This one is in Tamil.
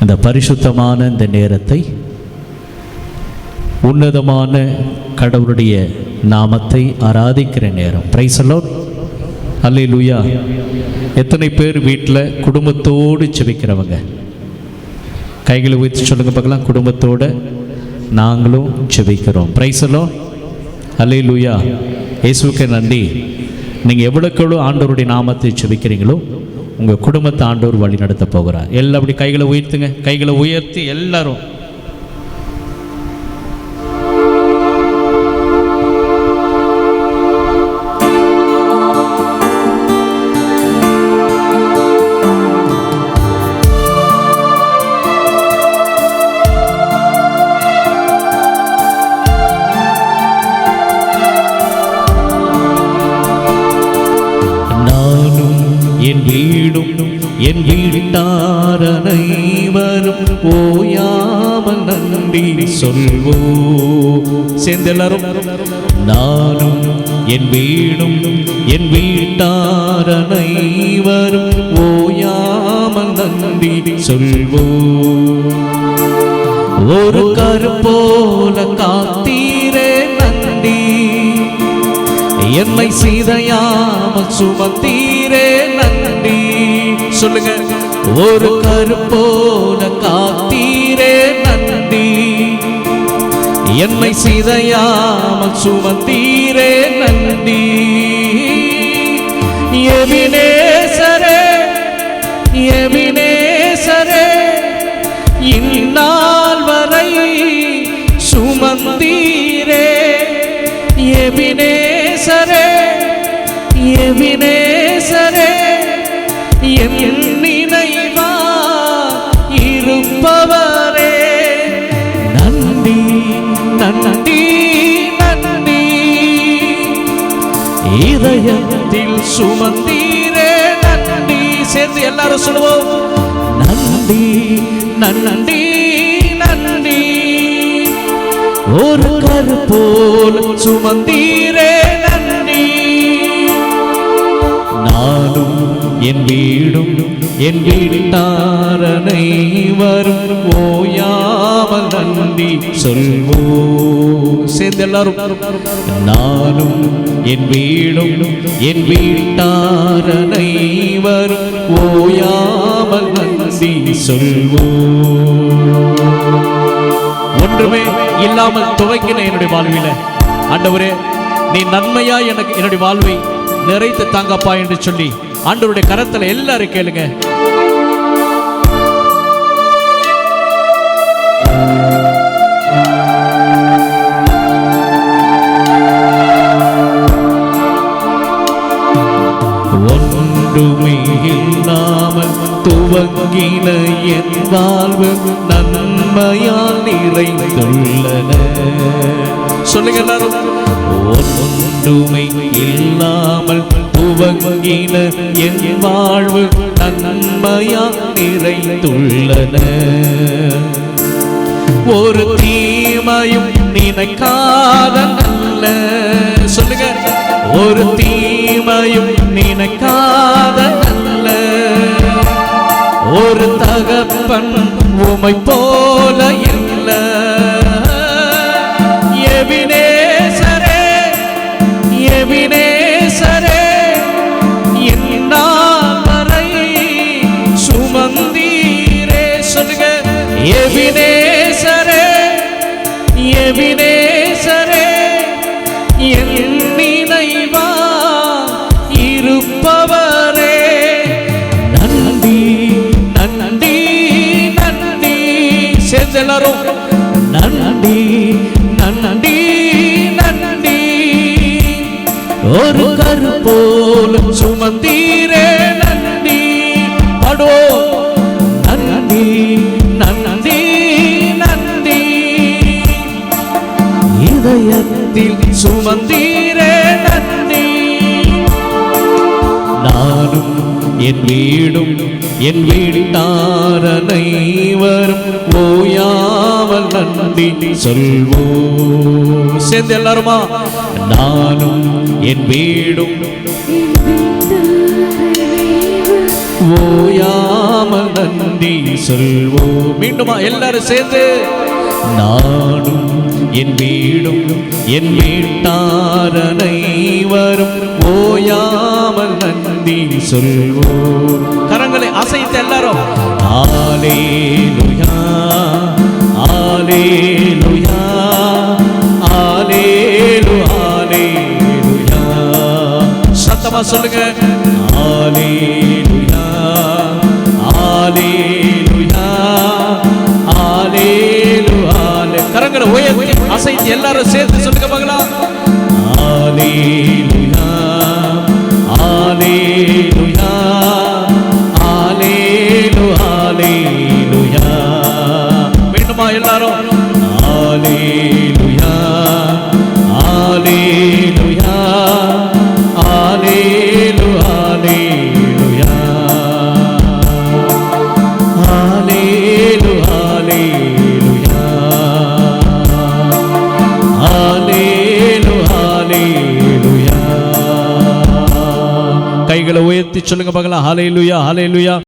அந்த பரிசுத்தமான இந்த நேரத்தை உன்னதமான கடவுளுடைய நாமத்தை ஆராதிக்கிற நேரம். Praise the Lord. அல்லேலூயா. எத்தனை பேர் வீட்டில் குடும்பத்தோடு ஜெபிக்கிறவங்க? கைகளை உயர்த்தி சொல்லுங்க பார்க்கலாம். குடும்பத்தோடு நாங்களும் ஜெபிக்கிறோம். Praise the Lord. அல்லேலூயா. இயேசுவுக்கு நன்றி. நீங்கள் எவ்வளோக்கு ஆண்டவருடைய நாமத்தை ஜெபிக்கிறீங்களோ உங்கள் குடும்பத்தை ஆண்டவர் வழி நடத்த போகிறார். எல்லாம் அப்படி கைகளை உயர்த்துங்க. கைகளை உயர்த்தி எல்லாரும் என் வீட்டார் அனைவரும் ஓயாமல் நன்றி சொல்வோம். சேர்ந்து எல்லாரும். நானும் என் வீடும் என் வீட்டார் அனைவரும் ஓயாமல் நன்றி சொல்வோம். ஒரு கருப்போல காத்தீரே நன்றி, என்னை சீதையாமல் சுமந்தீரே நன்றி. சொல்லுங்க. ஒரு கருப்போல காத்தீரே நன்றி, என்னை சீதையாமல் சுமந்தீரே நன்றி. எபினேசரே எபினேசரே, இந்நாள் வரை சுமந்தீரே. எபினேசரே எபினேசரே, என் நினைவா இருப்பவரே நன்றி நன்றி நன்றி. இதயத்தில் சுமந்தீரே நன்றி. சேர்ந்து எல்லாரும் சொல்லுவோம். நன்றி நன்றி நன்றி. ஒரு கருப்போல் சுமந்தீரே நன்றி. நானும் என் வீடும் என் வீட்டார் அனைவரும் ஓயாமல் நன்றி சொல்வோம். சேர்ந்து எல்லாரும். நானும் என் வீடும் என் வீட்டார் அனைவரும் ஓயாமல் நன்றி சொல்வோம். ஒன்றுமே இல்லாமல் துவைக்கின என்னுடைய வாழ்வில ஆண்டவரே, நீ நன்மையா எனக்கு என்னுடைய வாழ்வை நிறைத்து தாங்கப்பா என்று சொல்லி ஆண்டவருடைய கரத்துல எல்லாரும் கேளுங்க. ஒன்றுமே இல்லாமல் துவங்கின என் வாழ்வு நன்மையால் நிறைந்துள்ளன. சொல்லுங்க எல்லாரும். ஒன்றுமை இல்லாமல் துவங்கின என் வாழ்வு நன்மையால் நிறைந்துள்ளன. ஒரு தீமையும் நினைக்காத நல்ல. சொல்லுங்க. ஒரு தீமையும் நினைக்காத நல்ல ஒரு தகப்பன் உமை போல இல்ல. எபினேசரே எபினேசரே, இந்நாள் வரை சுமந்தீரே. சொல்லுங்க. எபினேசரே எபினேசரே, என் நினைவா இருப்பவரே நன்றி நன்றி நன்றி. சேர்ந்து எல்லாரும். நன்றி நன்றி நன்றி. ஒரு கருப்போலும் சுமந்தீரே நன்றி. பாடுவோம். நன்றி நன்றி நன்றி. இதயத்தில் சுமந்தீரே நன்றி. நானும் என் வீடும் என் வீட்டார் அனைவரும் ஓயாமல் நன்றி சொல்வோம். சேர்ந்து எல்லாருமா. நானும் என் வீடும் ஓயாமல் நன்றி சொல்வோம். மீண்டுமா எல்லாரும் சேர்ந்து, நானும் என் வீடும் என் வீட்டார் அனைவரும் ஓயாமல் நன்றி சொல்வோம். கரங்களை அசைத்து எல்லாரும் அல்லேலூயா அல்லேலூயா அல்லேலூயா. சத்தமா சொல்லுங்க, அல்லேலூயா அல்லேலூயா அல்லேலூயா. கரங்களை உயர்த்தி அசைத்து எல்லாரும் சேர்த்து சொல்லுங்க பார்க்கலாம். அல்லேலூயா அல்லேலூயா அல்லேலூயா அல்லேலூயா. மீண்டுமா எல்லாரும் அல்லேலூயா அல்லேலூயா அல்லேலூயா அல்லேலூயா அல்லேலூயா அல்லேலூயா அல்லேலூயா. கைகளை உயர்த்தி சொல்லுங்க பார்க்கலாம். ஹல்லேலூயா ஹல்லேலூயா.